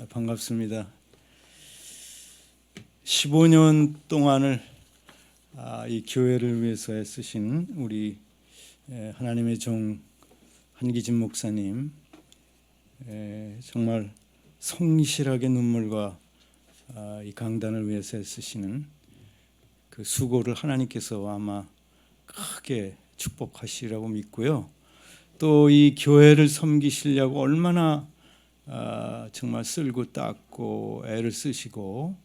반갑습니다. 15년 동안을 이 교회를 위해서 애쓰신 우리 하나님의 종 한기진 목사님, 정말 성실하게 눈물과 이 강단을 위해서 애쓰시는 그 수고를 하나님께서 아마 크게 축복하시라고 믿고요. 또 이 교회를 섬기시려고 얼마나 정말 쓸고 닦고 애를 쓰시고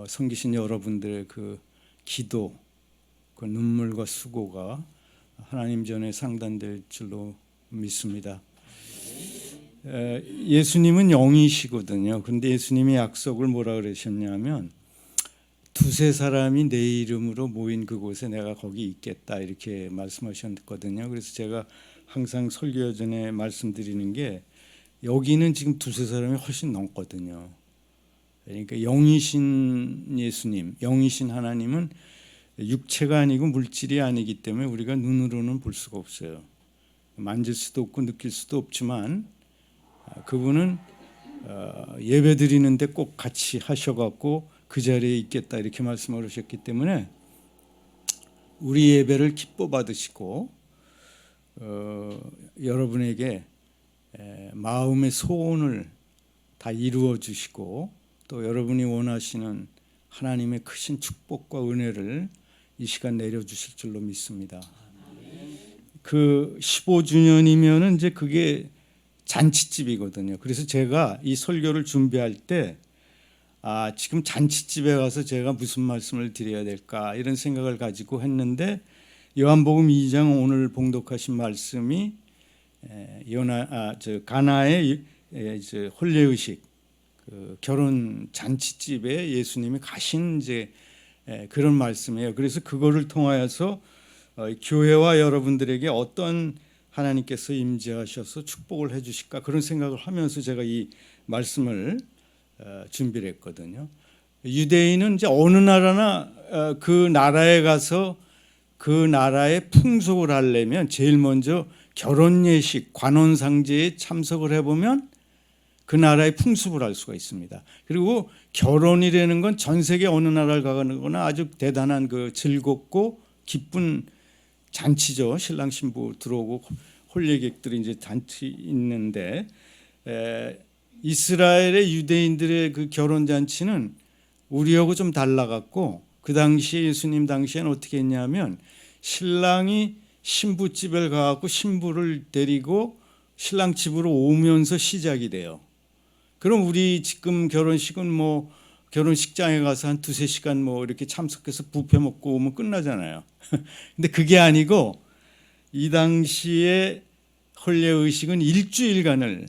섬기신 여러분들의 그 기도, 그 눈물과 수고가 하나님 전에 상단될 줄로 믿습니다. 예수님은 영이시거든요. 그런데 예수님이 약속을 뭐라 그러셨냐면 두세 사람이 내 이름으로 모인 그곳에 내가 거기 있겠다 이렇게 말씀하셨거든요. 그래서 제가 항상 설교 전에 말씀드리는 게 여기는 지금 두세 사람이 훨씬 넘거든요. 그러니까 영이신 예수님, 영이신 하나님은 육체가 아니고 물질이 아니기 때문에 우리가 눈으로는 볼 수가 없어요. 만질 수도 없고 느낄 수도 없지만 그분은 예배 드리는데 꼭 같이 하셔갖고 그 자리에 있겠다 이렇게 말씀을 하셨기 때문에 우리 예배를 기뻐 받으시고 여러분에게 마음의 소원을 다 이루어 주시고 또 여러분이 원하시는 하나님의 크신 축복과 은혜를 이 시간 내려주실 줄로 믿습니다. 그 15주년이면은 이제 그게 잔치집이거든요. 그래서 제가 이 설교를 준비할 때 지금 잔치집에 가서 제가 무슨 말씀을 드려야 될까 이런 생각을 가지고 했는데 요한복음 2장 오늘 봉독하신 말씀이 가나의 혼례의식 그 결혼 잔치집에 예수님이 가신 이제 그런 말씀이에요. 그래서 그거를 통하여서 교회와 여러분들에게 어떤 하나님께서 임재하셔서 축복을 해주실까 그런 생각을 하면서 제가 이 말씀을 준비를 했거든요. 유대인은 이제 어느 나라나 그 나라에 가서 그 나라의 풍속을 알려면 제일 먼저 결혼 예식, 관원상제에 참석을 해보면 그 나라의 풍습을 알 수가 있습니다. 그리고 결혼이라는 건 전 세계 어느 나라를 가는 거나 아주 대단한 그 즐겁고 기쁜 잔치죠. 신랑 신부 들어오고 혼례객들이 이제 잔치 있는데 이스라엘의 유대인들의 그 결혼 잔치는 우리하고 좀 달라갖고 그 당시에 예수님 당시에는 어떻게 했냐면 신랑이 신부 집에 가갖고 신부를 데리고 신랑 집으로 오면서 시작이 돼요. 그럼 우리 지금 결혼식은 뭐 결혼식장에 가서 한 두세 시간 뭐 이렇게 참석해서 뷔페 먹고 오면 끝나잖아요. 근데 그게 아니고 이 당시에 혼례 의식은 일주일간을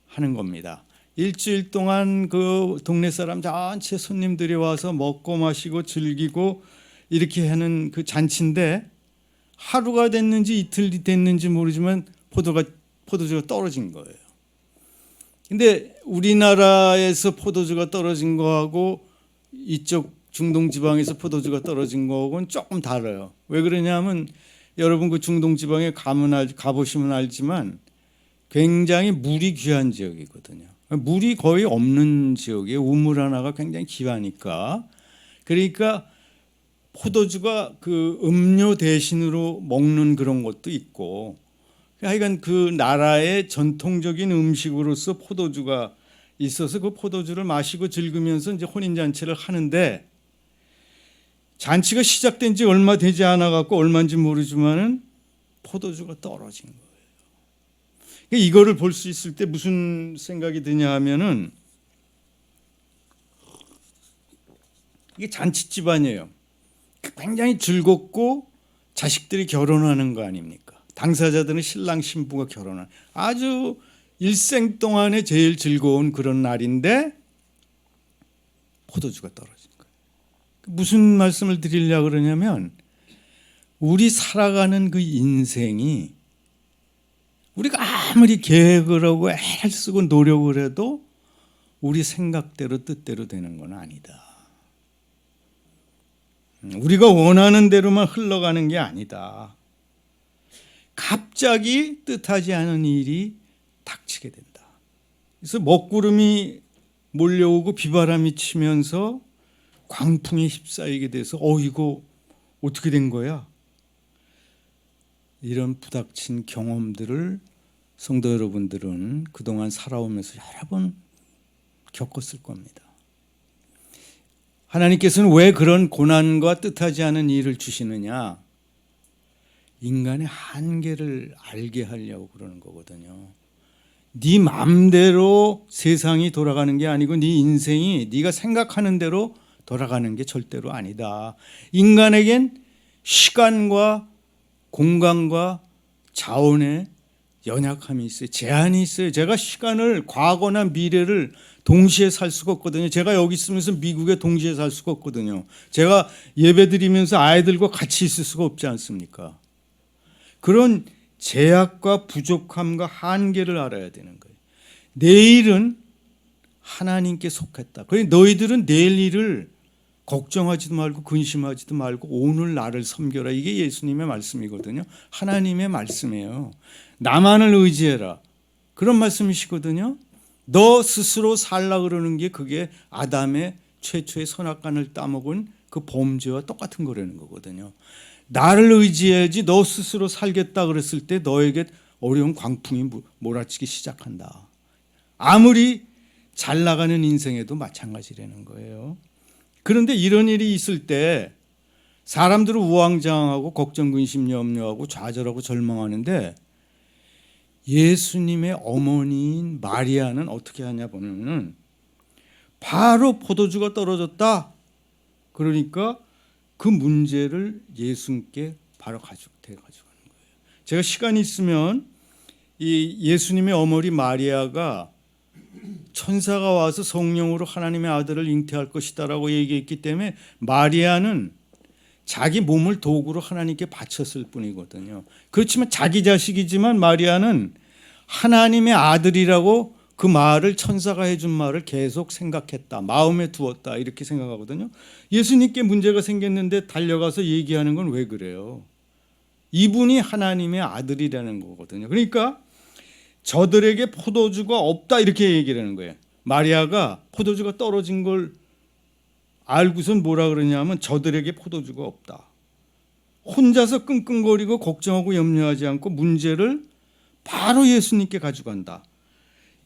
하는 겁니다. 일주일 동안 그 동네 사람 전체 손님들이 와서 먹고 마시고 즐기고 이렇게 하는 그 잔치인데 하루가 됐는지 이틀이 됐는지 모르지만 포도주가 떨어진 거예요. 근데 우리나라에서 포도주가 떨어진 거하고 이쪽 중동 지방에서 포도주가 떨어진 거하고는 조금 달라요. 왜 그러냐면 여러분 그 중동 지방에 가보시면 알지만 굉장히 물이 귀한 지역이거든요. 물이 거의 없는 지역이에요. 우물 하나가 굉장히 귀하니까. 그러니까 포도주가 그 음료 대신으로 먹는 그런 것도 있고 하여간 그 나라의 전통적인 음식으로서 포도주가 있어서 그 포도주를 마시고 즐기면서 이제 혼인잔치를 하는데 잔치가 시작된 지 얼마 되지 않아 갖고 얼마인지 모르지만은 포도주가 떨어진 거예요. 이거를 볼 수 있을 때 무슨 생각이 드냐 하면은 이게 잔치집 아니에요. 굉장히 즐겁고 자식들이 결혼하는 거 아닙니까? 당사자들은 신랑 신부가 결혼한 아주 일생 동안에 제일 즐거운 그런 날인데 포도주가 떨어진 거예요. 무슨 말씀을 드리려고 그러냐면 우리 살아가는 그 인생이 우리가 아무리 계획을 하고 애를 쓰고 노력을 해도 우리 생각대로 뜻대로 되는 건 아니다. 우리가 원하는 대로만 흘러가는 게 아니다. 갑자기 뜻하지 않은 일이 닥치게 된다. 그래서 먹구름이 몰려오고 비바람이 치면서 광풍에 휩싸이게 돼서 이거 어떻게 된 거야? 이런 부닥친 경험들을 성도 여러분들은 그동안 살아오면서 여러 번 겪었을 겁니다. 하나님께서는 왜 그런 고난과 뜻하지 않은 일을 주시느냐? 인간의 한계를 알게 하려고 그러는 거거든요. 네 마음대로 세상이 돌아가는 게 아니고 네 인생이 네가 생각하는 대로 돌아가는 게 절대로 아니다. 인간에겐 시간과 공간과 자원의 연약함이 있어요. 제한이 있어요. 제가 시간을 과거나 미래를 동시에 살 수가 없거든요. 제가 여기 있으면서 미국에 동시에 살 수가 없거든요. 제가 예배드리면서 아이들과 같이 있을 수가 없지 않습니까? 그런 제약과 부족함과 한계를 알아야 되는 거예요. 내일은 하나님께 속했다. 그러니 너희들은 내일 일을 걱정하지도 말고 근심하지도 말고 오늘 나를 섬겨라. 이게 예수님의 말씀이거든요. 하나님의 말씀이에요. 나만을 의지해라. 그런 말씀이시거든요. 너 스스로 살라 그러는 게 그게 아담의 최초의 선악과를 따먹은 그 범죄와 똑같은 거라는 거거든요. 나를 의지해야지 너 스스로 살겠다 그랬을 때 너에게 어려운 광풍이 몰아치기 시작한다. 아무리 잘 나가는 인생에도 마찬가지라는 거예요. 그런데 이런 일이 있을 때 사람들은 우왕좌왕하고 걱정, 근심, 염려하고 좌절하고 절망하는데 예수님의 어머니인 마리아는 어떻게 하냐 보면은 바로 포도주가 떨어졌다. 그러니까 그 문제를 예수님께 바로 가져가는 거예요. 제가 시간이 있으면 이 예수님의 어머니 마리아가 천사가 와서 성령으로 하나님의 아들을 잉태할 것이다라고 얘기했기 때문에 마리아는 자기 몸을 도구로 하나님께 바쳤을 뿐이거든요. 그렇지만 자기 자식이지만 마리아는 하나님의 아들이라고 그 말을 천사가 해준 말을 계속 생각했다. 마음에 두었다. 이렇게 생각하거든요. 예수님께 문제가 생겼는데 달려가서 얘기하는 건 왜 그래요? 이분이 하나님의 아들이라는 거거든요. 그러니까 저들에게 포도주가 없다 이렇게 얘기를 하는 거예요. 마리아가 포도주가 떨어진 걸 알고선 뭐라 그러냐면 저들에게 포도주가 없다. 혼자서 끙끙거리고 걱정하고 염려하지 않고 문제를 바로 예수님께 가져간다.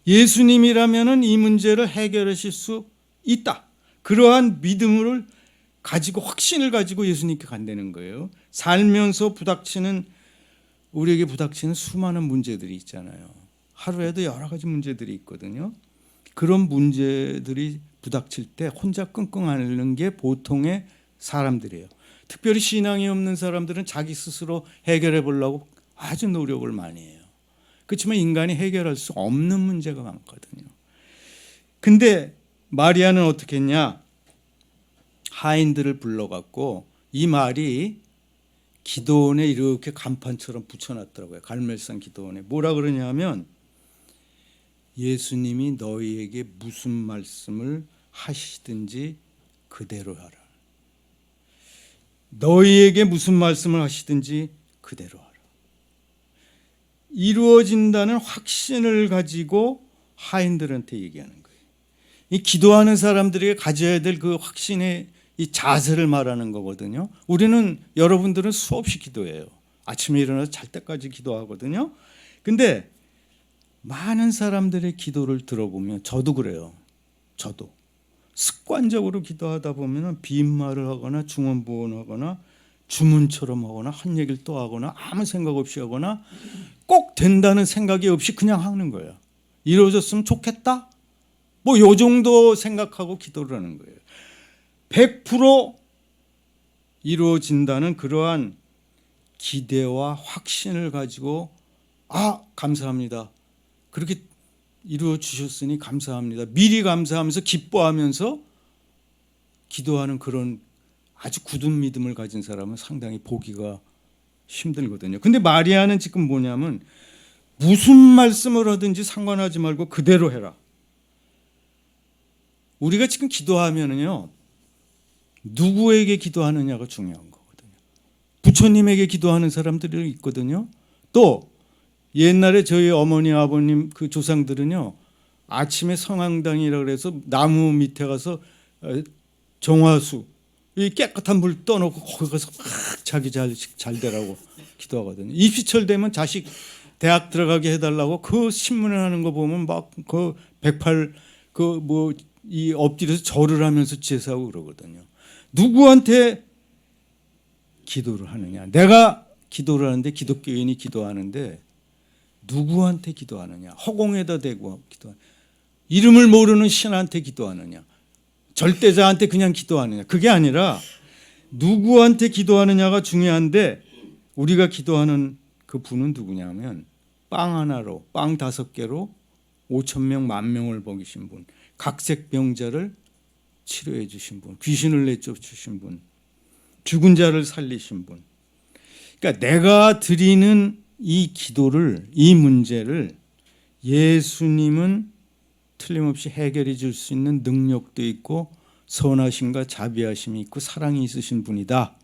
예수님이라면 이 문제를 해결하실 수 있다. 그러한 믿음을 가지고 확신을 가지고 예수님께 간다는 거예요. 살면서 우리에게 부닥치는 수많은 문제들이 있잖아요. 하루에도 여러 가지 문제들이 있거든요. 그런 문제들이 부닥칠 때 혼자 끙끙 앓는 게 보통의 사람들이에요. 특별히 신앙이 없는 사람들은 자기 스스로 해결해 보려고 아주 노력을 많이 해요. 그렇지만 인간이 해결할 수 없는 문제가 많거든요. 근데 마리아는 어떻게 했냐? 하인들을 불러갖고 이 말이 기도원에 이렇게 간판처럼 붙여놨더라고요. 갈멜산 기도원에. 뭐라 그러냐면 예수님이 너희에게 무슨 말씀을 하시든지 그대로 하라. 너희에게 무슨 말씀을 하시든지 그대로 하라. 이루어진다는 확신을 가지고 하인들한테 얘기하는 거예요. 이 기도하는 사람들에게 가져야 될 그 확신의 이 자세를 말하는 거거든요. 여러분들은 수없이 기도해요. 아침에 일어나서 잘 때까지 기도하거든요. 근데 많은 사람들의 기도를 들어보면 저도 그래요. 저도 습관적으로 기도하다 보면 빈말을 하거나 중언부언하거나 주문처럼 하거나 한 얘기를 또 하거나 아무 생각 없이 하거나 꼭 된다는 생각이 없이 그냥 하는 거예요. 이루어졌으면 좋겠다? 뭐 요 정도 생각하고 기도를 하는 거예요. 100% 이루어진다는 그러한 기대와 확신을 가지고 감사합니다. 그렇게 이루어 주셨으니 감사합니다. 미리 감사하면서 기뻐하면서 기도하는 그런 아주 굳은 믿음을 가진 사람은 상당히 보기가 힘들거든요. 근데 마리아는 지금 뭐냐면 무슨 말씀을 하든지 상관하지 말고 그대로 해라. 우리가 지금 기도하면은요, 누구에게 기도하느냐가 중요한 거거든요. 부처님에게 기도하는 사람들이 있거든요. 또 옛날에 저희 어머니 아버님 그 조상들은요, 아침에 성황당이라 그래서 나무 밑에 가서 정화수 이 깨끗한 물 떠놓고 거기 가서 막 자기 잘 되라고 기도하거든요. 입시철 되면 자식 대학 들어가게 해달라고 그 신문에 하는 거 보면 막 그 108 그 뭐 이 엎드려서 절을 하면서 제사하고 그러거든요. 누구한테 기도를 하느냐? 내가 기도를 하는데 기독교인이 기도하는데 누구한테 기도하느냐? 허공에다 대고 기도하느냐? 이름을 모르는 신한테 기도하느냐? 절대자한테 그냥 기도하느냐? 그게 아니라 누구한테 기도하느냐가 중요한데 우리가 기도하는 그 분은 누구냐면 빵 하나로 빵 5개로 5,000명 10,000명을 먹이신 분, 각색 병자를 치료해 주신 분, 귀신을 내쫓 주신 분, 죽은 자를 살리신 분. 그러니까 내가 드리는 이 기도를, 이 문제를 예수님은 틀림없이 해결해 줄 수 있는 능력도 있고 선하심과 자비하심이 있고 사랑이 있으신 분이다.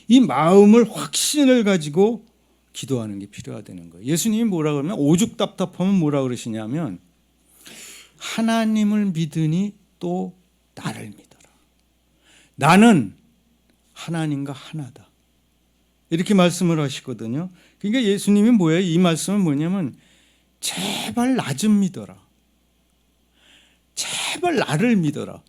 이 마음을 확신을 가지고 기도하는 게 필요하다는 거예요. 예수님이 뭐라 그러면 오죽 답답하면 뭐라 그러시냐면 하나님을 믿으니 또 나를 믿어라. 나는 하나님과 하나다. 이렇게 말씀을 하시거든요. 그러니까 예수님이 뭐예요? 이 말씀은 뭐냐면 제발 나 좀 믿어라. 제발 나를 믿어라.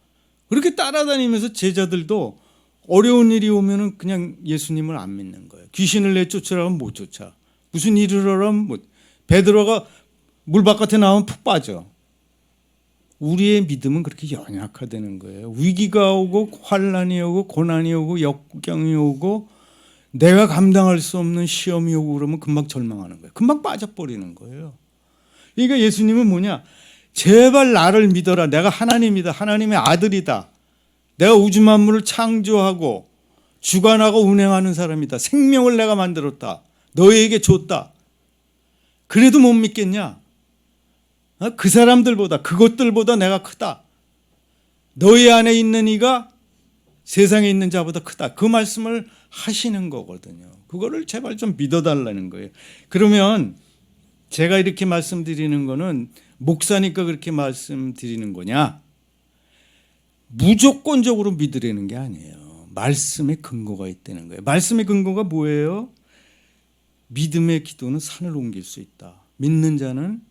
그렇게 따라다니면서 제자들도 어려운 일이 오면은 그냥 예수님을 안 믿는 거예요. 귀신을 내쫓으라면 못 쫓아. 무슨 일을 하라면 못. 베드로가 물 바깥에 나오면 푹 빠져. 우리의 믿음은 그렇게 연약하다는 거예요. 위기가 오고 환난이 오고 고난이 오고 역경이 오고 내가 감당할 수 없는 시험이 오고 그러면 금방 절망하는 거예요. 금방 빠져버리는 거예요. 그러니까 예수님은 뭐냐? 제발 나를 믿어라. 내가 하나님이다. 하나님의 아들이다. 내가 우주 만물을 창조하고 주관하고 운행하는 사람이다. 생명을 내가 만들었다. 너희에게 줬다. 그래도 못 믿겠냐? 그 사람들보다 그것들보다 내가 크다. 너희 안에 있는 이가 세상에 있는 자보다 크다. 그 말씀을 하시는 거거든요. 그거를 제발 좀 믿어달라는 거예요. 그러면 제가 이렇게 말씀드리는 거는 목사니까 그렇게 말씀드리는 거냐? 무조건적으로 믿으려는 게 아니에요. 말씀의 근거가 있다는 거예요. 말씀의 근거가 뭐예요? 믿음의 기도는 산을 옮길 수 있다. 믿는 자는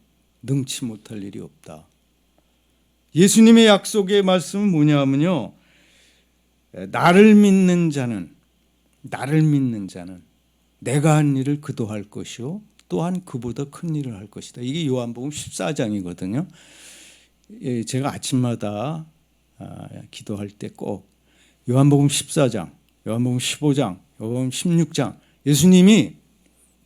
능치 못할 일이 없다. 예수님의 약속의 말씀은 뭐냐면요. 나를 믿는 자는 내가 한 일을 그도 할 것이요 또한 그보다 큰 일을 할 것이다. 이게 요한복음 14장이거든요. 제가 아침마다 기도할 때 꼭 요한복음 14장, 요한복음 15장, 요한복음 16장 예수님이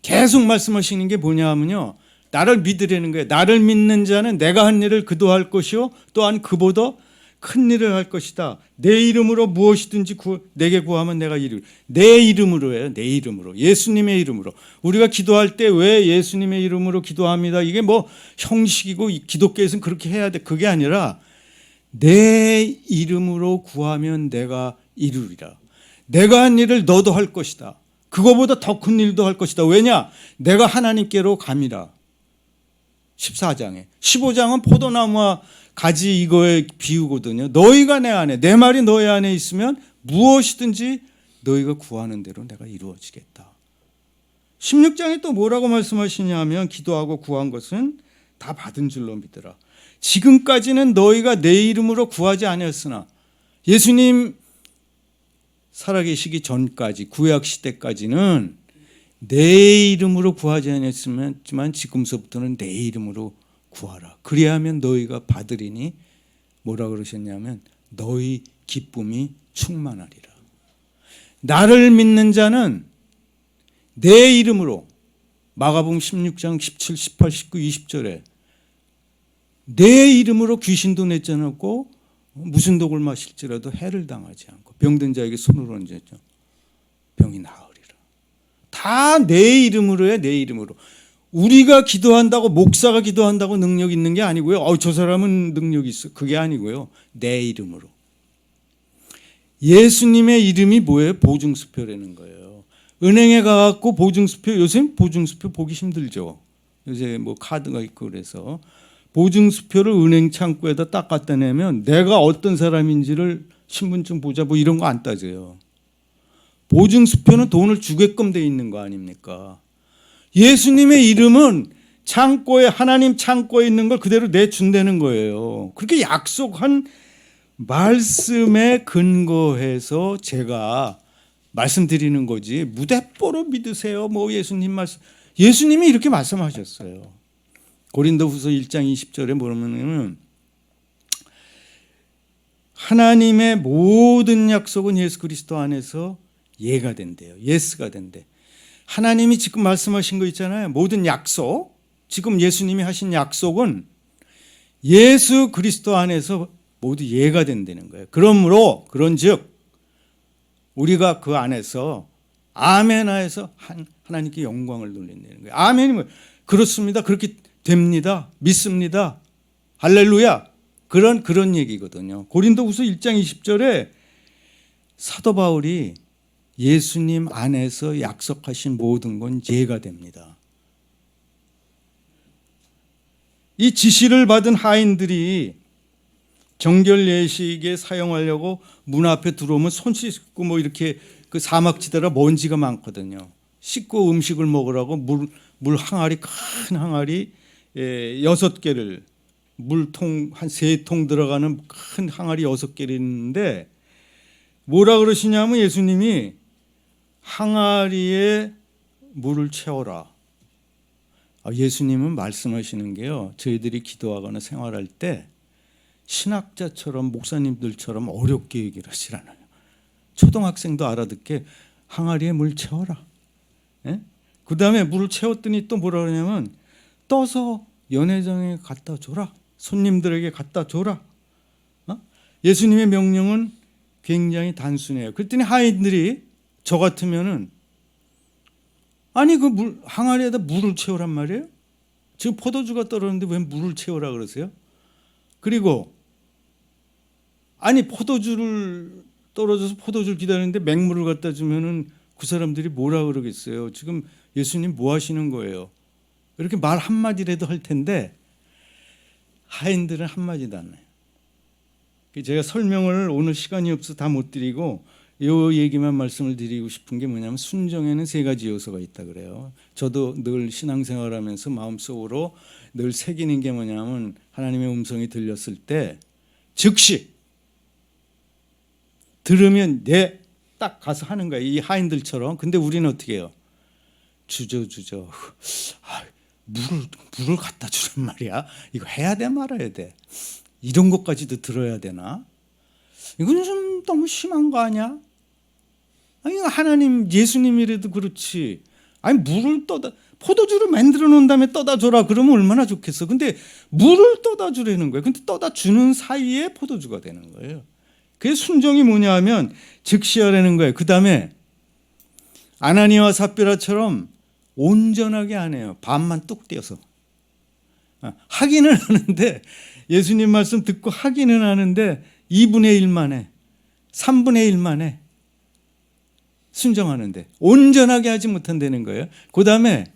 계속 말씀하시는 게 뭐냐 하면요. 나를 믿으려는 거예요. 나를 믿는 자는 내가 한 일을 그도 할 것이요 또한 그보다 큰 일을 할 것이다. 내 이름으로 무엇이든지 내게 구하면 내가 이룰. 내 이름으로 해요. 내 이름으로. 예수님의 이름으로. 우리가 기도할 때 왜 예수님의 이름으로 기도합니다. 이게 뭐 형식이고 기독교에서는 그렇게 해야 돼. 그게 아니라 내 이름으로 구하면 내가 이루리라. 내가 한 일을 너도 할 것이다. 그거보다 더 큰 일도 할 것이다. 왜냐? 내가 하나님께로 감이라. 14장에. 15장은 포도나무와 가지 이거에 비유거든요. 너희가 내 안에, 내 말이 너희 안에 있으면 무엇이든지 너희가 구하는 대로 내가 이루어지겠다. 16장에 또 뭐라고 말씀하시냐면 기도하고 구한 것은 다 받은 줄로 믿으라. 지금까지는 너희가 내 이름으로 구하지 아니었으나 예수님 살아계시기 전까지 구약 시대까지는 내 이름으로 구하지 않았지만 지금서부터는 내 이름으로 구하라. 그리하면 너희가 받으리니 뭐라 그러셨냐면 너희 기쁨이 충만하리라. 나를 믿는 자는 내 이름으로 마가복음 16장 17, 18, 19, 20절에 내 이름으로 귀신도 내쫓아놓고 무슨 독을 마실지라도 해를 당하지 않고 병든 자에게 손을 얹었죠. 병이 나으리라. 다 내 이름으로 해. 내 이름으로. 우리가 기도한다고 목사가 기도한다고 능력 있는 게 아니고요. 저 사람은 능력이 있어. 그게 아니고요. 내 이름으로. 예수님의 이름이 뭐예요? 보증수표라는 거예요. 은행에 가갖고 보증수표, 요새 보증수표 보기 힘들죠. 요새 뭐 카드가 있고 그래서 보증수표를 은행 창구에다 딱 갖다 내면 내가 어떤 사람인지를 신분증 보자 뭐 이런 거 안 따져요. 보증수표는 돈을 주게끔 돼 있는 거 아닙니까? 예수님의 이름은 창고에, 하나님 창고에 있는 걸 그대로 내준다는 거예요. 그렇게 약속한 말씀에 근거해서 제가 말씀드리는 거지, 무대뽀로 믿으세요 뭐 예수님 말씀, 예수님이 이렇게 말씀하셨어요. 고린도후서 1장 20절에 뭐냐면 하나님의 모든 약속은 예수 그리스도 안에서 예가 된대요. 예스가 된대. 하나님이 지금 말씀하신 거 있잖아요. 모든 약속, 지금 예수님이 하신 약속은 예수 그리스도 안에서 모두 예가 된다는 거예요. 그러므로 그런즉 우리가 그 안에서 아멘하여서 하나님께 영광을 돌린다는 거예요. 아멘이 뭐예요? 그렇습니다. 그렇게 됩니다. 믿습니다. 할렐루야. 그런 얘기거든요. 고린도후서 1장 20절에 사도 바울이 예수님 안에서 약속하신 모든 건 예가 됩니다. 이 지시를 받은 하인들이 정결 예식에 사용하려고 문 앞에 들어오면 손 씻고 뭐 이렇게 그 사막지대라 먼지가 많거든요. 씻고 음식을 먹으라고 물 항아리, 큰 항아리 6개를, 물통 한 3통 들어가는 큰 항아리 6개를 있는데 뭐라 그러시냐면 예수님이 항아리에 물을 채워라. 예수님은 말씀하시는 게요, 저희들이 기도하거나 생활할 때 신학자처럼 목사님들처럼 어렵게 얘기를 하질 않아요. 초등학생도 알아듣게 항아리에 물 채워라. 예? 그 다음에 물을 채웠더니 또 뭐라 그러냐면 떠서 연회장에 갖다 줘라. 손님들에게 갖다 줘라. 예수님의 명령은 굉장히 단순해요. 그랬더니 하인들이 저 같으면은 아니 그 항아리에다 물을 채우란 말이에요? 지금 포도주가 떨어졌는데 왜 물을 채우라 그러세요? 그리고 아니 포도주를 떨어져서 포도주를 기다리는데 맹물을 갖다 주면은 그 사람들이 뭐라 그러겠어요? 지금 예수님 뭐 하시는 거예요? 이렇게 말 한마디라도 할 텐데 하인들은 한마디도 안 해요. 제가 설명을 오늘 시간이 없어서 다 못 드리고 이 얘기만 말씀을 드리고 싶은 게 뭐냐면 순종에는 3가지 요소가 있다 그래요. 저도 늘 신앙생활하면서 마음속으로 늘 새기는 게 뭐냐면 하나님의 음성이 들렸을 때 즉시 들으면 딱 가서 하는 거예요. 이 하인들처럼. 근데 우리는 어떻게 해요? 주저 물을 갖다 주란 말이야. 이거 해야 돼 말아야 돼. 이런 것까지도 들어야 되나? 이건 좀 너무 심한 거 아니야? 아니 하나님 예수님이라도 그렇지. 아니 물을 포도주를 만들어 놓은 다음에 떠다 줘라 그러면 얼마나 좋겠어. 근데 물을 떠다 주라는 거예요. 근데 떠다 주는 사이에 포도주가 되는 거예요. 그게 순종이 뭐냐 하면 즉시 하라는 거예요. 그 다음에 아나니아와 삽비라처럼 온전하게 안 해요. 반만 뚝 떼어서. 하기는 하는데 예수님 말씀 듣고 하기는 하는데 2분의 1만 해. 3분의 1만 해. 순종하는데 온전하게 하지 못한다는 거예요. 그 다음에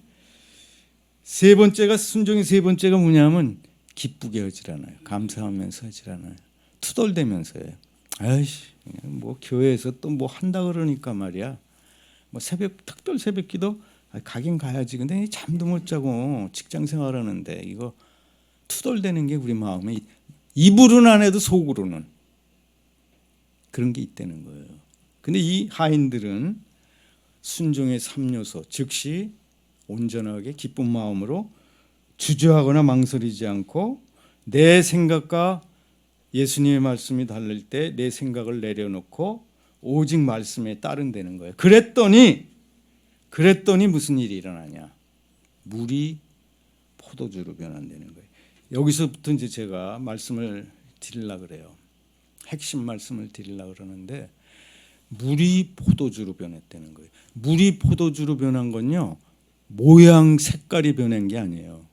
순종의 세 번째가 뭐냐면 기쁘게 하질 않아요. 감사하면서 하질 않아요. 투덜대면서요. 아이씨, 뭐 교회에서 또 뭐 한다 그러니까 말이야. 뭐 특별 새벽 기도 가긴 가야지. 근데 잠도 못 자고 직장 생활하는데 이거 투덜대는 게 우리 마음에 입으로는 안 해도 속으로는 그런 게 있다는 거예요. 근데 이 하인들은 순종의 3요소, 즉시 온전하게 기쁜 마음으로 주저하거나 망설이지 않고 내 생각과 예수님의 말씀이 다를 때 내 생각을 내려놓고 오직 말씀에 따른다는 거예요. 그랬더니 무슨 일이 일어나냐? 물이 포도주로 변한다는 거예요. 여기서부터 이제 제가 말씀을 드리려고 그래요. 핵심 말씀을 드리려고 그러는데 물이 포도주로 변했다는 거예요. 물이 포도주로 변한 건요, 모양 색깔이 변한 게 아니에요.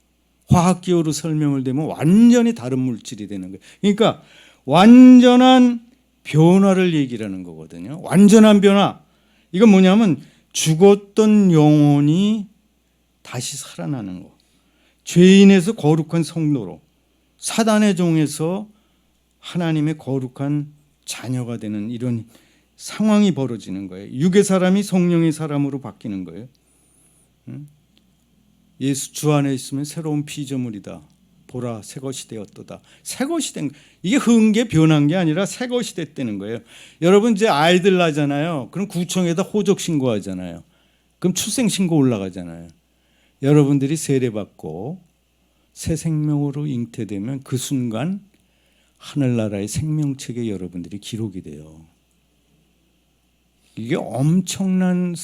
화학기호로 설명을 되면 완전히 다른 물질이 되는 거예요. 그러니까 완전한 변화를 얘기를 하는 거거든요. 완전한 변화. 이건 뭐냐면 죽었던 영혼이 다시 살아나는 거. 죄인에서 거룩한 성도로, 사단의 종에서 하나님의 거룩한 자녀가 되는 이런 상황이 벌어지는 거예요. 육의 사람이 성령의 사람으로 바뀌는 거예요. 예수 주 안에 있으면 새로운 피조물이다. 보라 새 것이 되었도다. 새 것이 된, 이게 흥게 변한 게 아니라 새 것이 됐다는 거예요. 여러분 이제 아이들 나잖아요. 그럼 구청에다 호적 신고하잖아요. 그럼 출생 신고 올라가잖아요. 여러분들이 세례받고 새 생명으로 잉태되면 그 순간 하늘나라의 생명책에 여러분들이 기록이 돼요. 이게 엄청난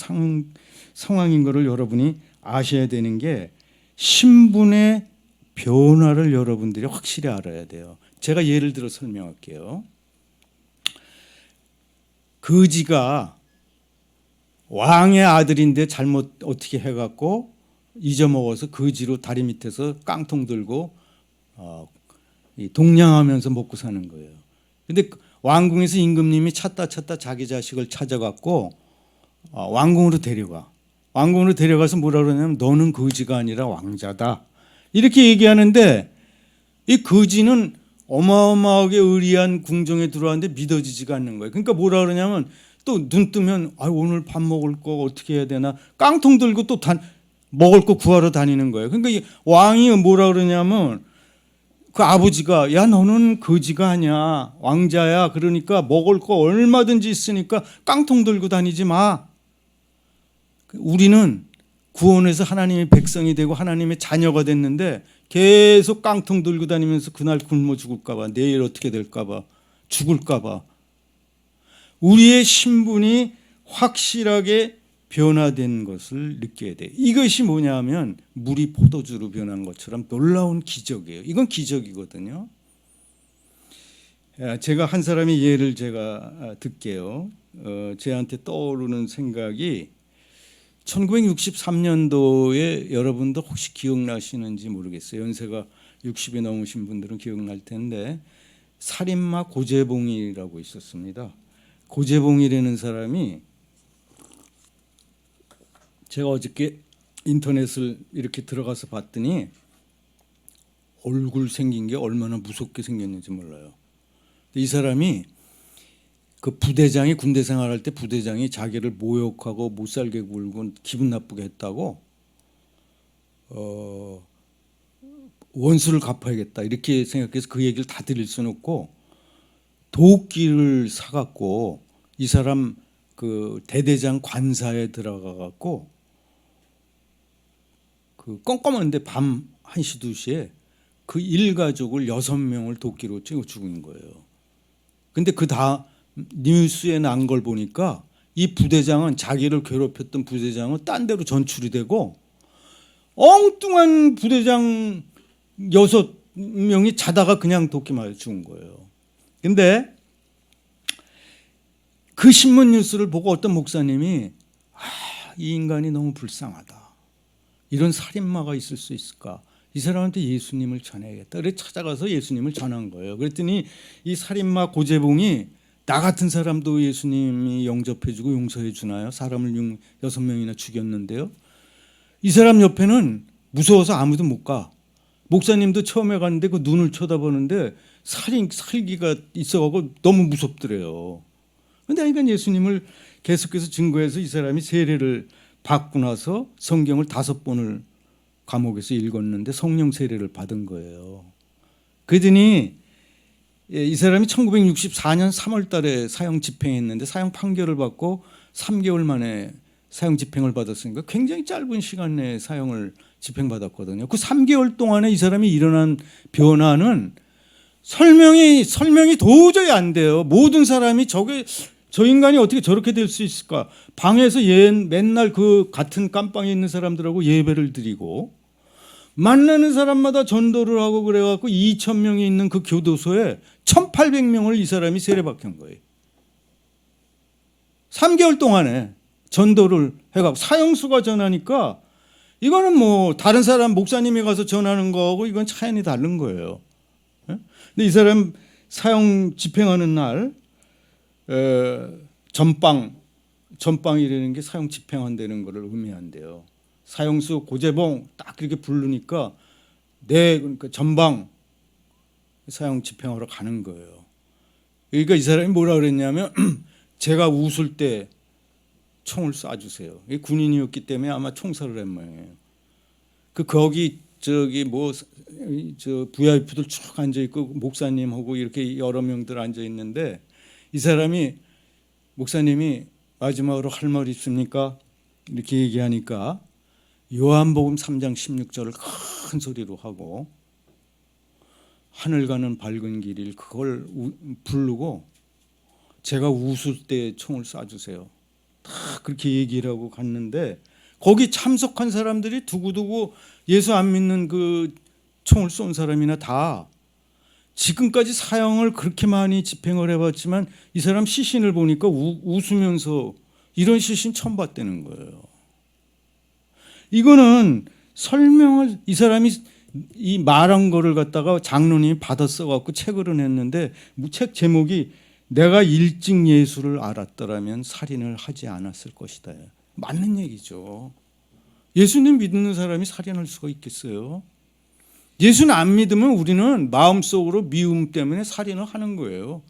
상황인 것을 여러분이 아셔야 되는 게, 신분의 변화를 여러분들이 확실히 알아야 돼요. 제가 예를 들어 설명할게요. 거지가 왕의 아들인데 잘못 어떻게 해갖고 잊어먹어서 거지로 다리 밑에서 깡통 들고 동냥하면서 먹고 사는 거예요. 근데 왕궁에서 임금님이 찾다 자기 자식을 찾아갖고 왕궁으로 데려가. 왕궁으로 데려가서 뭐라 그러냐면 너는 거지가 아니라 왕자다. 이렇게 얘기하는데 이 거지는 어마어마하게 의리한 궁정에 들어왔는데 믿어지지가 않는 거예요. 그러니까 뭐라 그러냐면 또 눈 뜨면 오늘 밥 먹을 거 어떻게 해야 되나 깡통 들고 또 먹을 거 구하러 다니는 거예요. 그러니까 이 왕이 뭐라 그러냐면 그 아버지가 야 너는 거지가 아니야 왕자야. 그러니까 먹을 거 얼마든지 있으니까 깡통 들고 다니지 마. 우리는 구원해서 하나님의 백성이 되고 하나님의 자녀가 됐는데 계속 깡통 들고 다니면서 그날 굶어 죽을까 봐, 내일 어떻게 될까 봐, 죽을까 봐. 우리의 신분이 확실하게 변화된 것을 느껴야 돼요. 이것이 뭐냐면 물이 포도주로 변한 것처럼 놀라운 기적이에요. 이건 기적이거든요. 제가 한 사람의 예를 제가 듣게요. 제한테 떠오르는 생각이 1963년도에 여러분도 혹시 기억나시는지 모르겠어요. 연세가 60이 넘으신 분들은 기억날 텐데 살인마 고재봉이라고 있었습니다. 고재봉이라는 사람이, 제가 어저께 인터넷을 이렇게 들어가서 봤더니 얼굴 생긴 게 얼마나 무섭게 생겼는지 몰라요. 이 사람이 그 부대장이 군대 생활할 때 부대장이 자기를 모욕하고 못살게 굴고 기분 나쁘게 했다고 원수를 갚아야겠다 이렇게 생각해서 그 얘기를 다 드릴 수는 없고 도끼를 사갖고 이 사람 그 대대장 관사에 들어가 갖고 그 껌껌한데 밤 1시 2시에 그 일가족을 6명을 도끼로 찍어 죽은 거예요. 근데 뉴스에 난 걸 보니까 이 부대장은, 자기를 괴롭혔던 부대장은 딴 데로 전출이 되고 엉뚱한 부대장 6명이 자다가 그냥 도끼 맞아 죽은 거예요. 근데 그 신문 뉴스를 보고 어떤 목사님이 이 인간이 너무 불쌍하다. 이런 살인마가 있을 수 있을까? 이 사람한테 예수님을 전해야겠다. 그래서 찾아가서 예수님을 전한 거예요. 그랬더니 이 살인마 고재봉이 나 같은 사람도 예수님이 영접해주고 용서해주나요? 사람을 6명이나 죽였는데요. 이 사람 옆에는 무서워서 아무도 못 가. 목사님도 처음에 갔는데 그 눈을 쳐다보는데 살기가 있어가고 너무 무섭더래요. 그런데 그러니까 예수님을 계속해서 증거해서 이 사람이 세례를 받고 나서 성경을 5번을 감옥에서 읽었는데 성령 세례를 받은 거예요. 그러더니 이 사람이 1964년 3월 달에 사형 집행했는데 사형 판결을 받고 3개월 만에 사형 집행을 받았으니까 굉장히 짧은 시간 내에 사형을 집행받았거든요. 그 3개월 동안에 이 사람이 일어난 변화는 설명이 도저히 안 돼요. 모든 사람이 저 인간이 어떻게 저렇게 될 수 있을까? 방에서 맨날 그 같은 깜방에 있는 사람들하고 예배를 드리고 만나는 사람마다 전도를 하고 그래갖고 2,000명이 있는 그 교도소에 1,800명을 이 사람이 세례받은 거예요. 3개월 동안에 전도를 해갖고 사형수가 전하니까 이거는 뭐 다른 사람 목사님이 가서 전하는 거하고 이건 차원이 다른 거예요. 근데 이 사람 사형 집행하는 날 전방이라는 게 사형 집행한다는 것을 의미한대요. 사형수 고재봉 딱 그렇게 부르니까 그러니까 전방 사형 집행하러 가는 거예요. 그러니까 이 사람이 뭐라 그랬냐면 제가 웃을 때 총을 쏴주세요. 군인이었기 때문에 아마 총살을 한 모양이에요. 거기 저기 저 VIP들 쭉 앉아 있고 목사님하고 이렇게 여러 명들 앉아 있는데 이 사람이 목사님이 마지막으로 할 말 있습니까? 이렇게 얘기하니까 요한복음 3장 16절을 큰 소리로 하고 하늘 가는 밝은 길을 그걸 부르고 제가 웃을 때 총을 쏴주세요. 다 그렇게 얘기를 하고 갔는데 거기 참석한 사람들이 두고두고 예수 안 믿는 그 총을 쏜 사람이나 다 지금까지 사형을 그렇게 많이 집행을 해봤지만 이 사람 시신을 보니까 웃으면서 이런 시신 처음 봤다는 거예요. 이거는 설명을 이 사람이 이 말한 거를 갖다가 장로님이 받아 써갖고 책을 냈는데 책 제목이 내가 일찍 예수를 알았더라면 살인을 하지 않았을 것이다. 맞는 얘기죠. 예수님 믿는 사람이 살인할 수가 있겠어요? 예수는 안 믿으면 우리는 마음속으로 미움 때문에 살인을 하는 거예요.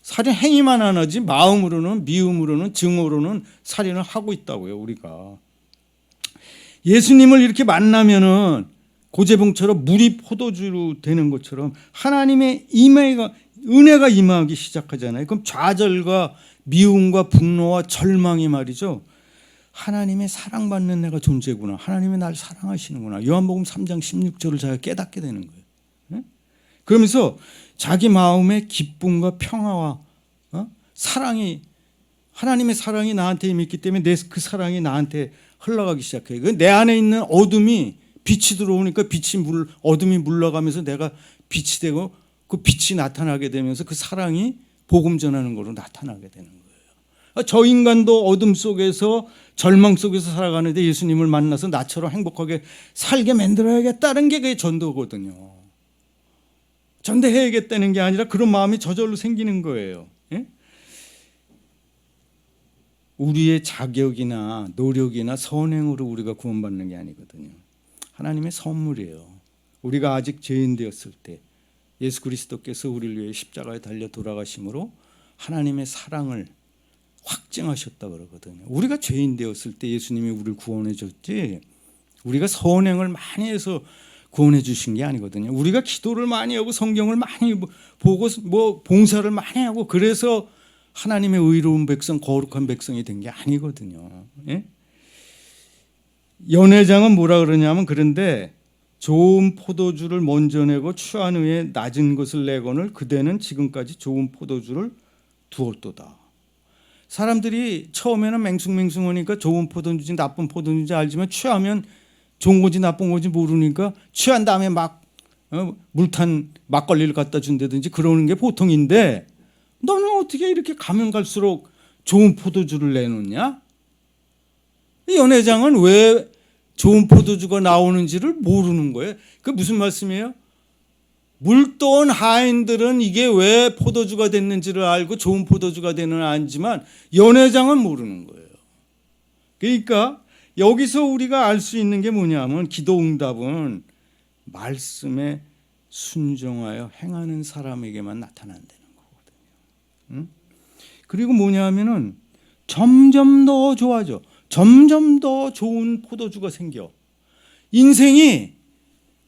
살인 행위만 안 하지 마음으로는 미움으로는 증오로는 살인을 하고 있다고요. 우리가 예수님을 이렇게 만나면은 고재봉처럼 물이 포도주로 되는 것처럼 하나님의 은혜가 임하기 시작하잖아요. 그럼 좌절과 미움과 분노와 절망이 말이죠. 하나님의 사랑받는 내가 존재구나. 하나님이 날 사랑하시는구나. 요한복음 3장 16절을 자기가 깨닫게 되는 거예요. 그러면서 자기 마음의 기쁨과 평화와 사랑이 하나님의 사랑이 나한테 임했기 때문에 그 사랑이 나한테 흘러가기 시작해요. 내 안에 있는 어둠이 빛이 들어오니까 어둠이 물러가면서 내가 빛이 되고 그 빛이 나타나게 되면서 그 사랑이 복음 전하는 거로 나타나게 되는 거예요. 저 인간도 어둠 속에서 절망 속에서 살아가는데 예수님을 만나서 나처럼 행복하게 살게 만들어야겠다는 게 그게 전도거든요. 전도해야겠다는 게 아니라 그런 마음이 저절로 생기는 거예요. 예? 우리의 자격이나 노력이나 선행으로 우리가 구원받는 게 아니거든요. 하나님의 선물이에요. 우리가 아직 죄인 되었을 때 예수 그리스도께서 우리를 위해 십자가에 달려 돌아가심으로 하나님의 사랑을 확증하셨다 그러거든요. 우리가 죄인 되었을 때 예수님이 우리를 구원해 줬지 우리가 선행을 많이 해서 구원해 주신 게 아니거든요. 우리가 기도를 많이 하고 성경을 많이 보고 봉사를 많이 하고 그래서 하나님의 의로운 백성, 거룩한 백성이 된 게 아니거든요. 예? 연회장은 뭐라 그러냐면 그런데 좋은 포도주를 먼저 내고 취한 후에 낮은 것을 내거늘 그대는 지금까지 좋은 포도주를 두었도다. 사람들이 처음에는 맹숭맹숭하니까 좋은 포도주인지 나쁜 포도주인지 알지만 취하면 좋은 건지 나쁜 건지 모르니까 취한 다음에 막 물탄 막걸리를 갖다 준다든지 그러는 게 보통인데 너는 어떻게 이렇게 가면 갈수록 좋은 포도주를 내놓냐? 연회장은 왜 좋은 포도주가 나오는지를 모르는 거예요. 그 무슨 말씀이에요? 물도온 하인들은 이게 왜 포도주가 됐는지를 알고 좋은 포도주가 되는 알지만 연회장은 모르는 거예요. 그러니까 여기서 우리가 알 수 있는 게 뭐냐면 기도 응답은 말씀에 순종하여 행하는 사람에게만 나타난다는 거거든요. 그리고 뭐냐면은 점점 더 좋아져. 점점 더 좋은 포도주가 생겨. 인생이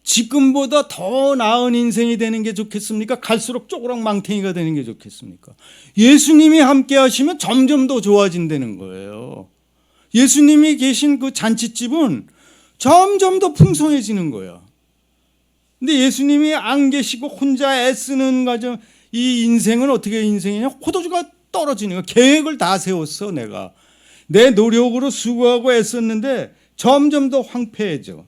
지금보다 더 나은 인생이 되는 게 좋겠습니까? 갈수록 쪼그랑망탱이가 되는 게 좋겠습니까? 예수님이 함께 하시면 점점 더 좋아진다는 거예요. 예수님이 계신 그 잔치집은 점점 더 풍성해지는 거예요. 근데 예수님이 안 계시고 혼자 애쓰는 과정, 이 인생은 어떻게 인생이냐? 포도주가 떨어지는 거야. 계획을 다 세웠어, 내가. 내 노력으로 수고하고 애썼는데 점점 더 황폐해져.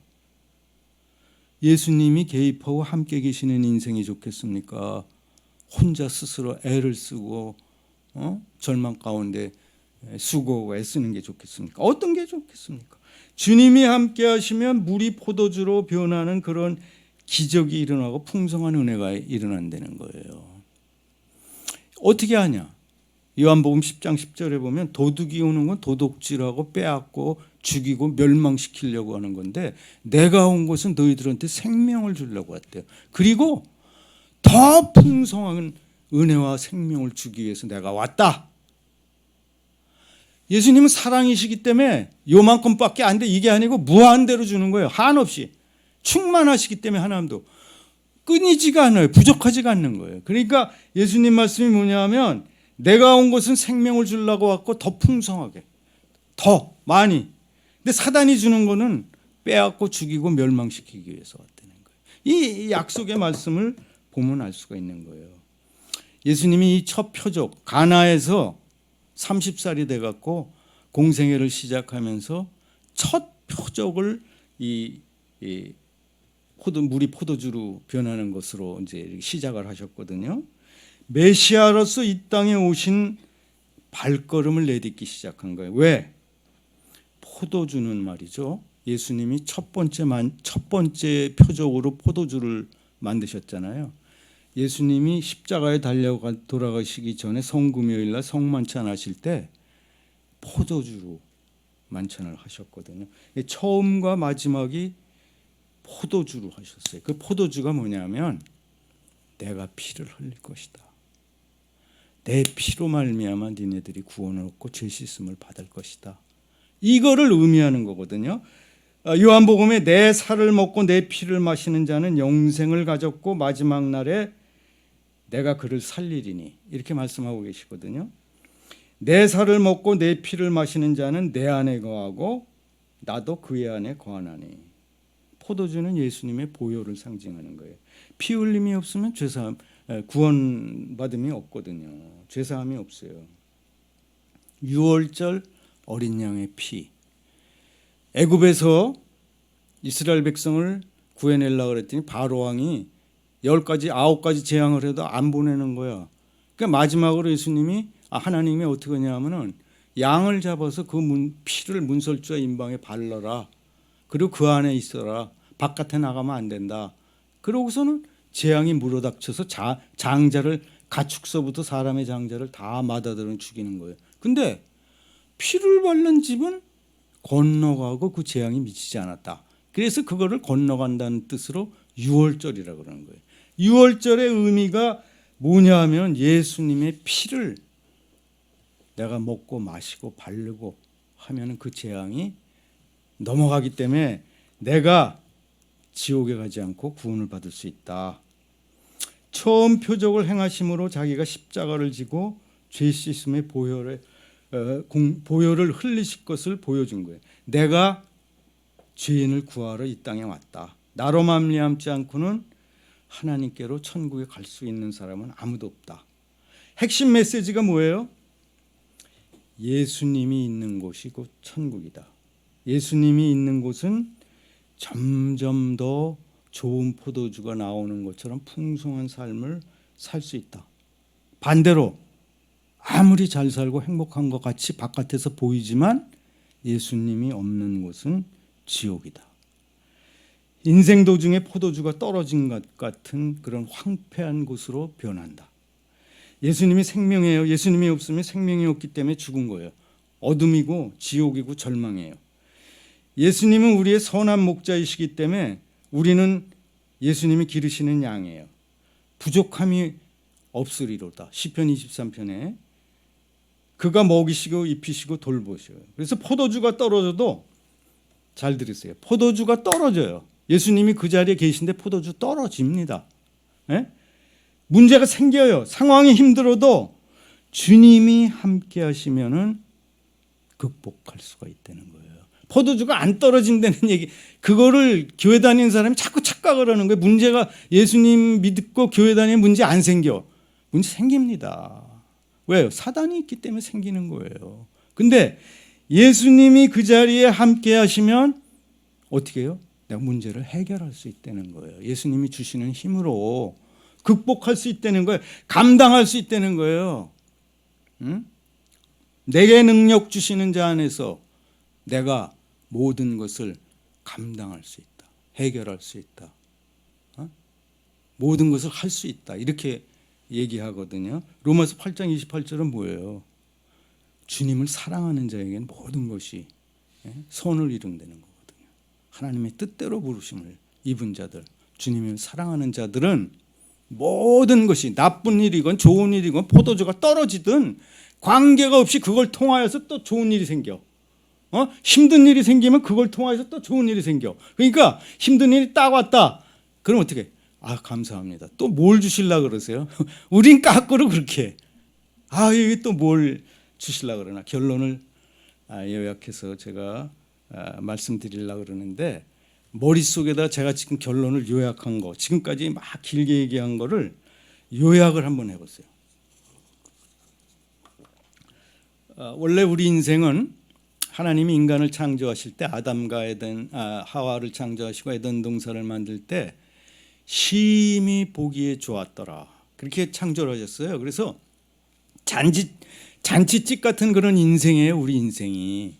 예수님이 개입하고 함께 계시는 인생이 좋겠습니까? 혼자 스스로 애를 쓰고 절망 가운데 수고하고 애쓰는 게 좋겠습니까? 어떤 게 좋겠습니까? 주님이 함께 하시면 물이 포도주로 변하는 그런 기적이 일어나고 풍성한 은혜가 일어난다는 거예요. 어떻게 하냐? 요한복음 10장 10절에 보면 도둑이 오는 건 도둑질하고 빼앗고 죽이고 멸망시키려고 하는 건데 내가 온 것은 너희들한테 생명을 주려고 왔대요. 그리고 더 풍성한 은혜와 생명을 주기 위해서 내가 왔다. 예수님은 사랑이시기 때문에 요만큼밖에 안 돼 이게 아니고 무한대로 주는 거예요. 한없이 충만하시기 때문에 하나님도 끊이지가 않아요. 부족하지가 않는 거예요. 그러니까 예수님 말씀이 뭐냐면 내가 온 것은 생명을 주려고 왔고 더 풍성하게 더 많이. 근데 사단이 주는 거는 빼앗고 죽이고 멸망시키기 위해서 왔다는 거예요. 이 약속의 말씀을 보면 알 수가 있는 거예요. 예수님이 이 첫 표적 가나에서 30살이 돼갖고 공생애를 시작하면서 첫 표적을 물이 포도주로 변하는 것으로 이제 시작을 하셨거든요. 메시아로서 이 땅에 오신 발걸음을 내딛기 시작한 거예요. 왜? 포도주는 말이죠. 예수님이 첫 번째 표적으로 포도주를 만드셨잖아요. 예수님이 십자가에 돌아가시기 전에 성금요일 날 성만찬 하실 때 포도주로 만찬을 하셨거든요. 처음과 마지막이 포도주로 하셨어요. 그 포도주가 뭐냐면 내가 피를 흘릴 것이다. 내 피로 말미암아 니네들이 구원을 얻고 죄 씻음을 받을 것이다. 이거를 의미하는 거거든요. 요한복음에 내 살을 먹고 내 피를 마시는 자는 영생을 가졌고 마지막 날에 내가 그를 살리리니 이렇게 말씀하고 계시거든요. 내 살을 먹고 내 피를 마시는 자는 내 안에 거하고 나도 그의 안에 거하나니. 포도주는 예수님의 보혈을 상징하는 거예요. 피 흘림이 없으면 구원받음이 없거든요. 죄사함이 없어요. 유월절 어린 양의 피. 애굽에서 이스라엘 백성을 구해내려고 그랬더니 바로 왕이 9가지 재앙을 해도 안 보내는 거야. 그러니까 마지막으로 예수님이 하나님이 어떻게 하냐면은 양을 잡아서 그 피를 문설주와 임방에 발라라. 그리고 그 안에 있어라. 바깥에 나가면 안 된다. 그러고서는 재앙이 물어닥쳐서 장자를 가축서부터 사람의 장자를 다 맞아들어 죽이는 거예요. 근데 피를 바른 집은 건너가고 그 재앙이 미치지 않았다. 그래서 그거를 건너간다는 뜻으로 유월절이라고 그러는 거예요. 유월절의 의미가 뭐냐 하면 예수님의 피를 내가 먹고 마시고 바르고 하면 그 재앙이 넘어가기 때문에 내가 지옥에 가지 않고 구원을 받을 수 있다. 처음 표적을 행하심으로 자기가 십자가를 지고 죄 씻음의 보혈을 흘리실 것을 보여준 거예요. 내가 죄인을 구하러 이 땅에 왔다. 나로 말미암지 않고는 하나님께로 천국에 갈 수 있는 사람은 아무도 없다. 핵심 메시지가 뭐예요? 예수님이 있는 곳이 곧 천국이다. 예수님이 있는 곳은 점점 더 좋은 포도주가 나오는 것처럼 풍성한 삶을 살 수 있다. 반대로 아무리 잘 살고 행복한 것 같이 바깥에서 보이지만 예수님이 없는 곳은 지옥이다. 인생 도중에 포도주가 떨어진 것 같은 그런 황폐한 곳으로 변한다. 예수님이 생명이에요. 예수님이 없으면 생명이 없기 때문에 죽은 거예요. 어둠이고 지옥이고 절망이에요. 예수님은 우리의 선한 목자이시기 때문에 우리는 예수님이 기르시는 양이에요. 부족함이 없으리로다. 시편 23편에 그가 먹이시고 입히시고 돌보셔요. 그래서 포도주가 떨어져도 잘 들으세요. 포도주가 떨어져요. 예수님이 그 자리에 계신데 포도주 떨어집니다. 네? 문제가 생겨요. 상황이 힘들어도 주님이 함께 하시면은 극복할 수가 있다는 거예요. 포도주가 안 떨어진다는 얘기, 그거를 교회 다니는 사람이 자꾸 착각을 하는 거예요. 문제가 예수님 믿고 교회 다니면 문제 안 생겨. 문제 생깁니다. 왜요? 사단이 있기 때문에 생기는 거예요. 근데 예수님이 그 자리에 함께 하시면 어떻게 해요? 내가 문제를 해결할 수 있다는 거예요. 예수님이 주시는 힘으로 극복할 수 있다는 거예요. 감당할 수 있다는 거예요. 응? 내게 능력 주시는 자 안에서 내가 모든 것을 감당할 수 있다. 해결할 수 있다. 모든 것을 할 수 있다. 이렇게 얘기하거든요. 로마서 8장 28절은 뭐예요? 주님을 사랑하는 자에게는 모든 것이 선을 이룬다는 거거든요. 하나님의 뜻대로 부르심을 입은 자들, 주님을 사랑하는 자들은 모든 것이 나쁜 일이건 좋은 일이건 포도주가 떨어지든 관계가 없이 그걸 통하여서 또 좋은 일이 생겨. 힘든 일이 생기면 그걸 통해서 또 좋은 일이 생겨. 그러니까 힘든 일이 딱 왔다. 그럼 어떻게? 감사합니다. 또 뭘 주실라 그러세요? 우린 까꾸로 그렇게. 이게 또 뭘 주실라 그러나. 결론을 요약해서 제가 말씀드리려고 그러는데, 머릿속에다 제가 지금 결론을 요약한 거, 지금까지 막 길게 얘기한 거를 요약을 한번 해보세요. 원래 우리 인생은 하나님이 인간을 창조하실 때, 아담과 하와를 창조하시고 에덴 동산을 만들 때 심히 보기에 좋았더라, 그렇게 창조를 하셨어요. 그래서 잔치집 같은 그런 인생이에요, 우리 인생이.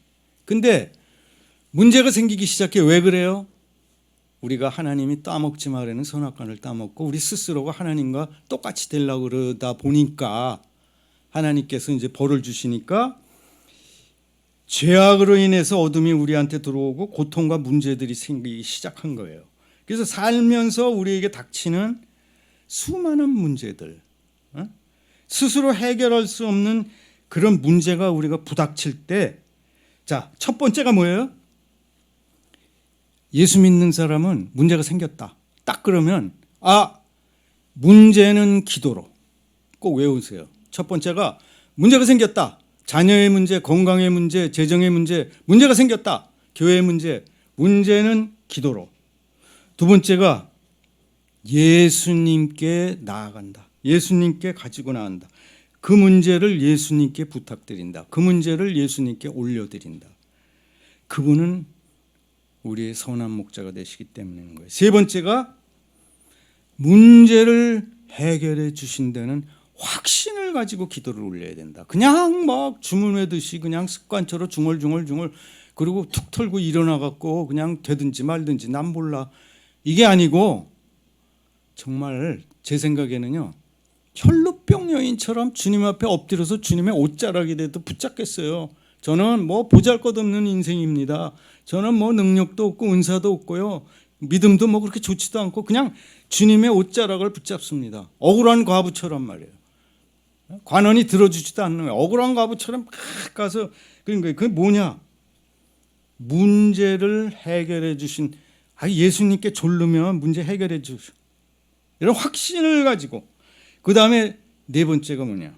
근데 문제가 생기기 시작해. 왜 그래요? 우리가 하나님이 따먹지 말라는 선악과를 따먹고 우리 스스로가 하나님과 똑같이 되려고 그러다 보니까 하나님께서 이제 벌을 주시니까 죄악으로 인해서 어둠이 우리한테 들어오고 고통과 문제들이 생기기 시작한 거예요. 그래서 살면서 우리에게 닥치는 수많은 문제들, 스스로 해결할 수 없는 그런 문제가 우리가 부닥칠 때, 자, 첫 번째가 뭐예요? 예수 믿는 사람은 문제가 생겼다. 딱 그러면 문제는 기도로. 꼭 외우세요. 첫 번째가 문제가 생겼다. 자녀의 문제, 건강의 문제, 재정의 문제, 문제가 생겼다. 교회의 문제, 문제는 기도로. 두 번째가 예수님께 나아간다. 예수님께 가지고 나간다. 그 문제를 예수님께 부탁드린다. 그 문제를 예수님께 올려드린다. 그분은 우리의 선한 목자가 되시기 때문인 거예요. 세 번째가 문제를 해결해 주신다는 확신을 가지고 기도를 올려야 된다. 그냥 막 주문 외듯이 그냥 습관처럼 중얼중얼 그리고 툭 털고 일어나 갖고 그냥 되든지 말든지 난 몰라, 이게 아니고 정말 제 생각에는요, 혈루병 여인처럼 주님 앞에 엎드려서 주님의 옷자락이라도 붙잡겠어요. 저는 뭐 보잘것없는 인생입니다. 저는 뭐 능력도 없고 은사도 없고요, 믿음도 뭐 그렇게 좋지도 않고 그냥 주님의 옷자락을 붙잡습니다. 억울한 과부처럼 말이에요. 관원이 들어주지도 않는 거예요. 억울한 과부처럼 막 가서. 그러니까 그게 뭐냐? 문제를 해결해 주신, 예수님께 졸르면 문제 해결해 주시, 이런 확신을 가지고. 그 다음에 네 번째가 뭐냐?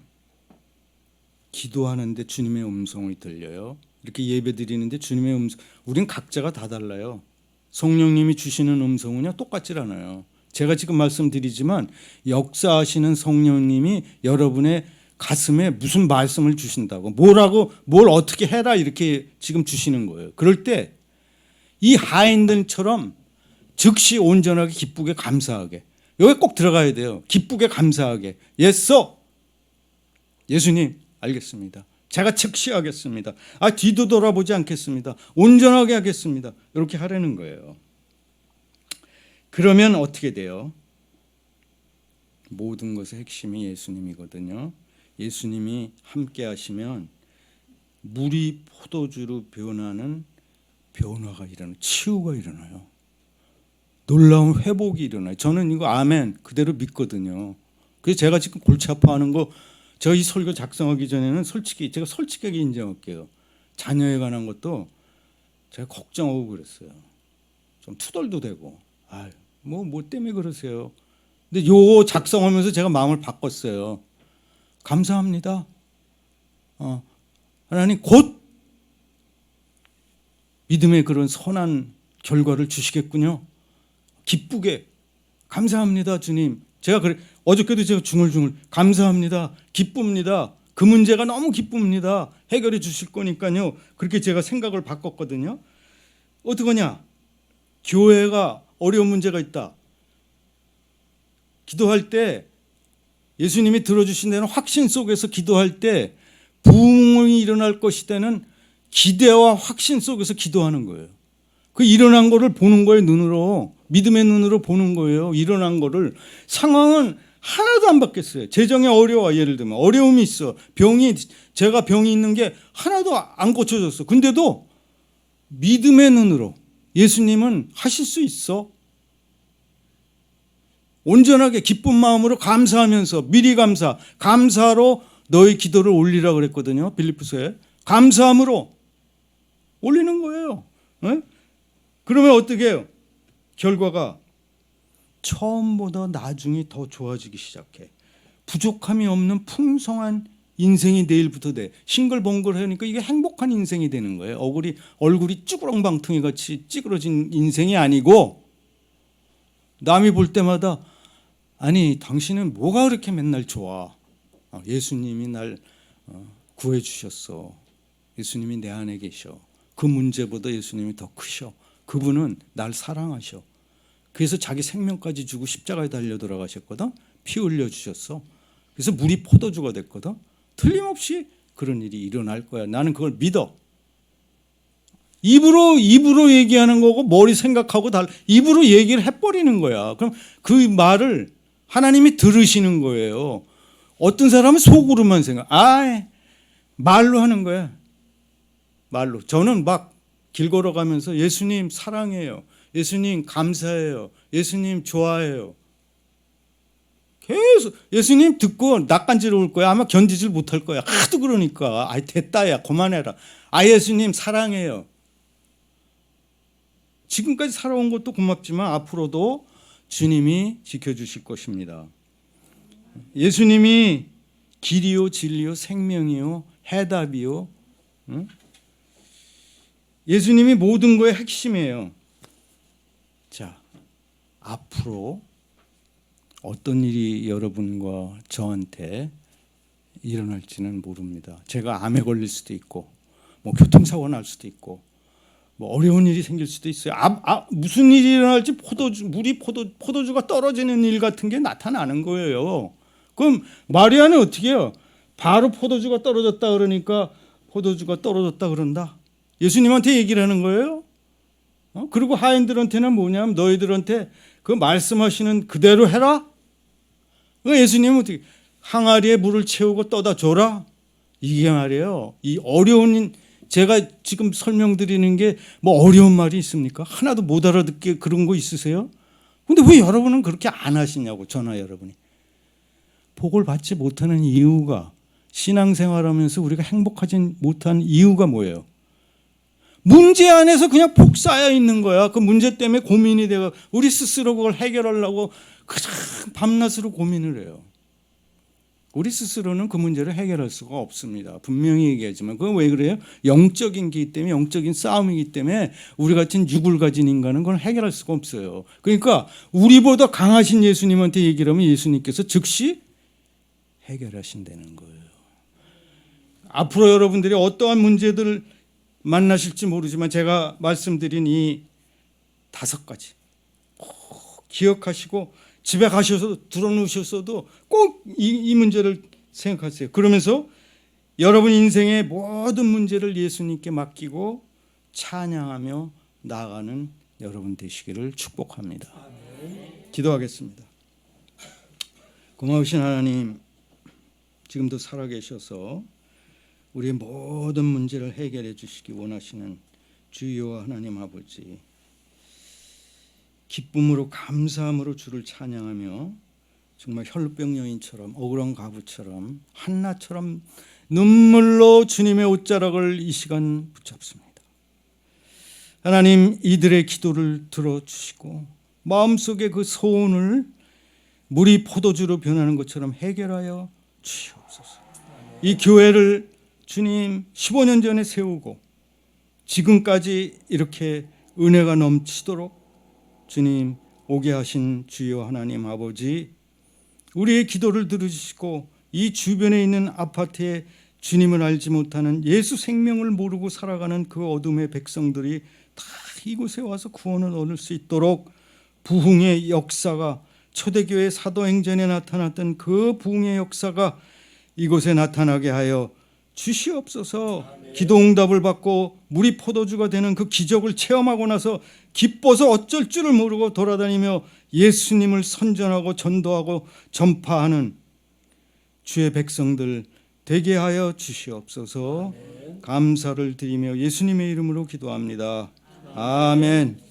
기도하는데 주님의 음성이 들려요. 이렇게 예배 드리는데 주님의 음성, 우린 각자가 다 달라요. 성령님이 주시는 음성은요 똑같질 않아요. 제가 지금 말씀드리지만 역사하시는 성령님이 여러분의 가슴에 무슨 말씀을 주신다고, 뭘 어떻게 해라 이렇게 지금 주시는 거예요. 그럴 때 이 하인들처럼 즉시 온전하게 기쁘게 감사하게, 여기 꼭 들어가야 돼요. 기쁘게 감사하게. 예서 예수님 알겠습니다. 제가 즉시 하겠습니다. 뒤도 돌아보지 않겠습니다. 온전하게 하겠습니다. 이렇게 하라는 거예요. 그러면 어떻게 돼요? 모든 것의 핵심이 예수님이거든요. 예수님이 함께 하시면 물이 포도주로 변하는 변화가 일어나요. 치유가 일어나요. 놀라운 회복이 일어나요. 저는 이거 아멘 그대로 믿거든요. 그래서 제가 지금 골치 아파하는 거, 저희 설교 작성하기 전에는 제가 솔직하게 인정할게요. 자녀에 관한 것도 제가 걱정하고 그랬어요. 좀 투덜도 되고, 뭐 때문에 그러세요? 근데 요 작성하면서 제가 마음을 바꿨어요. 감사합니다. 하나님 곧 믿음의 그런 선한 결과를 주시겠군요. 기쁘게 감사합니다, 주님. 제가 어저께도 제가 중얼중얼 감사합니다, 기쁩니다. 그 문제가 너무 기쁩니다. 해결해 주실 거니까요. 그렇게 제가 생각을 바꿨거든요. 어떡하냐? 교회가 어려운 문제가 있다. 기도할 때 예수님이 들어주신다는 확신 속에서 기도할 때 부흥이 일어날 것이라는 기대와 확신 속에서 기도하는 거예요. 그 일어난 거를 보는 거예요. 눈으로, 믿음의 눈으로 보는 거예요. 일어난 거를. 상황은 하나도 안 바뀌었어요. 재정이 어려워. 예를 들면 어려움이 있어. 제가 병이 있는 게 하나도 안 고쳐졌어. 근데도 믿음의 눈으로 예수님은 하실 수 있어. 온전하게 기쁜 마음으로 감사하면서 미리 감사로 너희 기도를 올리라 그랬거든요. 빌립보서에. 감사함으로 올리는 거예요. 네? 그러면 어떻게 해요? 결과가 처음보다 나중이 더 좋아지기 시작해. 부족함이 없는 풍성한 인생이 내일부터 돼. 싱글벙글 하니까 이게 행복한 인생이 되는 거예요. 얼굴이 쭈그렁방통이 같이 찌그러진 인생이 아니고 남이 볼 때마다 아니 당신은 뭐가 그렇게 맨날 좋아. 예수님이 날 구해 주셨어. 예수님이 내 안에 계셔. 그 문제보다 예수님이 더 크셔. 그분은 날 사랑하셔. 그래서 자기 생명까지 주고 십자가에 달려 돌아가셨거든. 피 흘려 주셨어. 그래서 물이 포도주가 됐거든. 틀림없이 그런 일이 일어날 거야. 나는 그걸 믿어. 입으로 얘기하는 거고 머리 생각하고 입으로 얘기를 해버리는 거야. 그럼 그 말을 하나님이 들으시는 거예요. 어떤 사람은 속으로만 말로 하는 거야. 말로. 저는 막 길 걸어가면서 예수님 사랑해요. 예수님 감사해요. 예수님 좋아해요. 계속 예수님 듣고 낯간지러울 거야. 아마 견디질 못할 거야. 하도 그러니까. 됐다 야 그만해라. 예수님 사랑해요. 지금까지 살아온 것도 고맙지만 앞으로도 주님이 지켜주실 것입니다. 예수님이 길이요 진리요 생명이요 해답이요. 응? 예수님이 모든 거의 핵심이에요. 자, 앞으로 어떤 일이 여러분과 저한테 일어날지는 모릅니다. 제가 암에 걸릴 수도 있고 교통사고 날 수도 있고 어려운 일이 생길 수도 있어요. 무슨 일이 일어날지 포도주가 떨어지는 일 같은 게 나타나는 거예요. 그럼 마리아는 어떻게 해요? 바로 포도주가 떨어졌다 그러니까 포도주가 떨어졌다 그런다. 예수님한테 얘기를 하는 거예요. 그리고 하인들한테는 뭐냐면 너희들한테 그 말씀하시는 그대로 해라. 예수님은 어떻게 항아리에 물을 채우고 떠다 줘라. 이게 말이에요. 이 어려운 제가 지금 설명드리는 게 어려운 말이 있습니까? 하나도 못 알아듣게 그런 거 있으세요? 근데 왜 여러분은 그렇게 안 하시냐고. 저나 여러분이 복을 받지 못하는 이유가 신앙생활하면서 우리가 행복하지 못한 이유가 뭐예요? 문제 안에서 그냥 푹 쌓여 있는 거야. 그 문제 때문에 고민이 되고 우리 스스로 그걸 해결하려고 그냥 밤낮으로 고민을 해요. 우리 스스로는 그 문제를 해결할 수가 없습니다. 분명히 얘기하지만 그건 왜 그래요? 영적인 기 때문에 영적인 싸움이기 때문에 우리 같은 육을 가진 인간은 그걸 해결할 수가 없어요. 그러니까 우리보다 강하신 예수님한테 얘기를 하면 예수님께서 즉시 해결하신다는 거예요. 앞으로 여러분들이 어떠한 문제들을 만나실지 모르지만 제가 말씀드린 이 5가지 꼭 기억하시고 집에 가셔서 들어놓으셨어도 꼭 이 문제를 생각하세요. 그러면서 여러분 인생의 모든 문제를 예수님께 맡기고 찬양하며 나아가는 여러분 되시기를 축복합니다. 기도하겠습니다. 고마우신 하나님, 지금도 살아계셔서 우리의 모든 문제를 해결해 주시기 원하시는 주여 하나님 아버지, 기쁨으로 감사함으로 주를 찬양하며 정말 혈루병 여인처럼 억울한 과부처럼 한나처럼 눈물로 주님의 옷자락을 이 시간 붙잡습니다. 하나님, 이들의 기도를 들어주시고 마음속에 그 소원을 물이 포도주로 변하는 것처럼 해결하여 주시옵소서. 이 교회를 주님 15년 전에 세우고 지금까지 이렇게 은혜가 넘치도록 주님 오게 하신 주여 하나님 아버지, 우리의 기도를 들으시고 이 주변에 있는 아파트에 주님을 알지 못하는 예수 생명을 모르고 살아가는 그 어둠의 백성들이 다 이곳에 와서 구원을 얻을 수 있도록 부흥의 역사가, 초대교회 사도행전에 나타났던 그 부흥의 역사가 이곳에 나타나게 하여 주시옵소서. 기도 응답을 받고 물이 포도주가 되는 그 기적을 체험하고 나서 기뻐서 어쩔 줄을 모르고 돌아다니며 예수님을 선전하고 전도하고 전파하는 주의 백성들 되게 하여 주시옵소서. 감사를 드리며 예수님의 이름으로 기도합니다. 아멘.